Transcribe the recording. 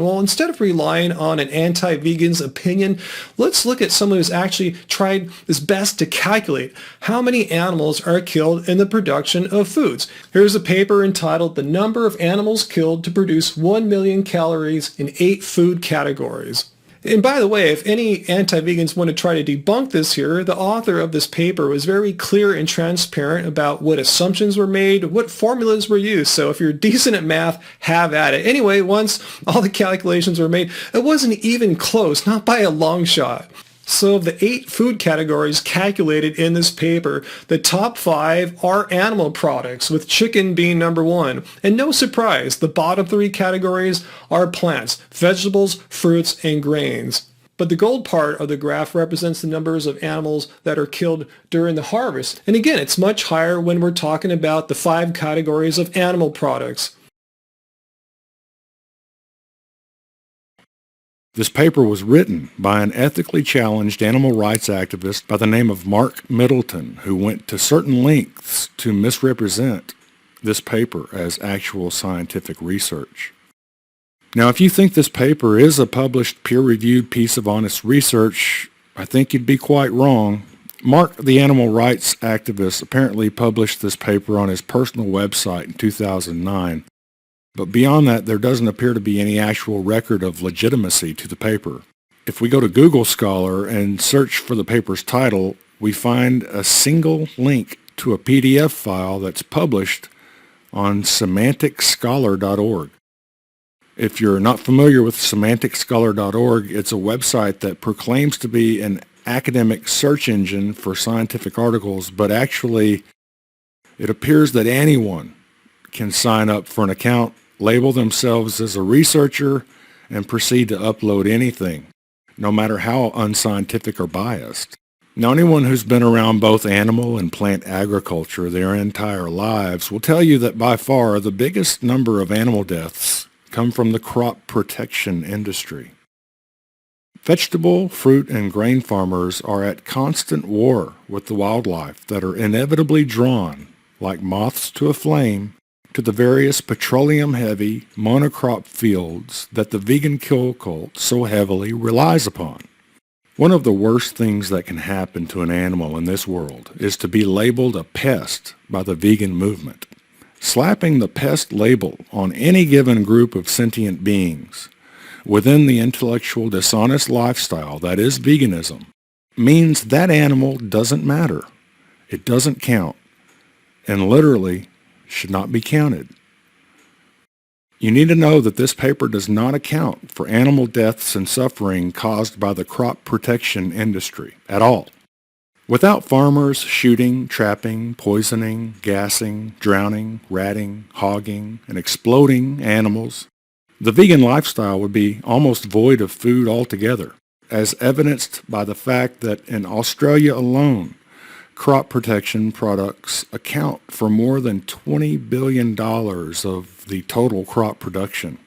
Well, instead of relying on an anti-vegan's opinion, let's look at someone who's actually tried his best to calculate how many animals are killed in the production of foods. Here's a paper entitled "The Number of Animals Killed to Produce 1 Million Calories in 8 Food Categories." And by the way, if any anti-vegans want to try to debunk this here, the author of this paper was very clear and transparent about what assumptions were made, what formulas were used. So if you're decent at math, have at it. Anyway, once all the calculations were made, it wasn't even close, not by a long shot. So of the 8 food categories calculated in this paper, the top 5 are animal products, with chicken being number 1. And no surprise, the bottom 3 categories are plants, vegetables, fruits, and grains. But the gold part of the graph represents the numbers of animals that are killed during the harvest. And again, it's much higher when we're talking about the 5 categories of animal products. This paper was written by an ethically challenged animal rights activist by the name of Mark Middleton, who went to certain lengths to misrepresent this paper as actual scientific research. Now, if you think this paper is a published, peer-reviewed piece of honest research, I think you'd be quite wrong. Mark, the animal rights activist, apparently published this paper on his personal website in 2009. But beyond that, there doesn't appear to be any actual record of legitimacy to the paper. If we go to Google Scholar and search for the paper's title, we find a single link to a PDF file that's published on semanticscholar.org. If you're not familiar with semanticscholar.org, it's a website that proclaims to be an academic search engine for scientific articles, but actually it appears that anyone can sign up for an account, label themselves as a researcher, and proceed to upload anything, no matter how unscientific or biased. Now, anyone who's been around both animal and plant agriculture their entire lives will tell you that by far the biggest number of animal deaths come from the crop protection industry. Vegetable, fruit, and grain farmers are at constant war with the wildlife that are inevitably drawn, like moths to a flame, to the various petroleum-heavy monocrop fields that the vegan kill cult so heavily relies upon. One of the worst things that can happen to an animal in this world is to be labeled a pest by the vegan movement. Slapping the pest label on any given group of sentient beings within the intellectual dishonest lifestyle that is veganism means that animal doesn't matter. It doesn't count, and literally should not be counted. You need to know that this paper does not account for animal deaths and suffering caused by the crop protection industry at all. Without farmers shooting, trapping, poisoning, gassing, drowning, ratting, hogging, and exploding animals, the vegan lifestyle would be almost void of food altogether, as evidenced by the fact that in Australia alone, crop protection products account for more than $20 billion of the total crop production.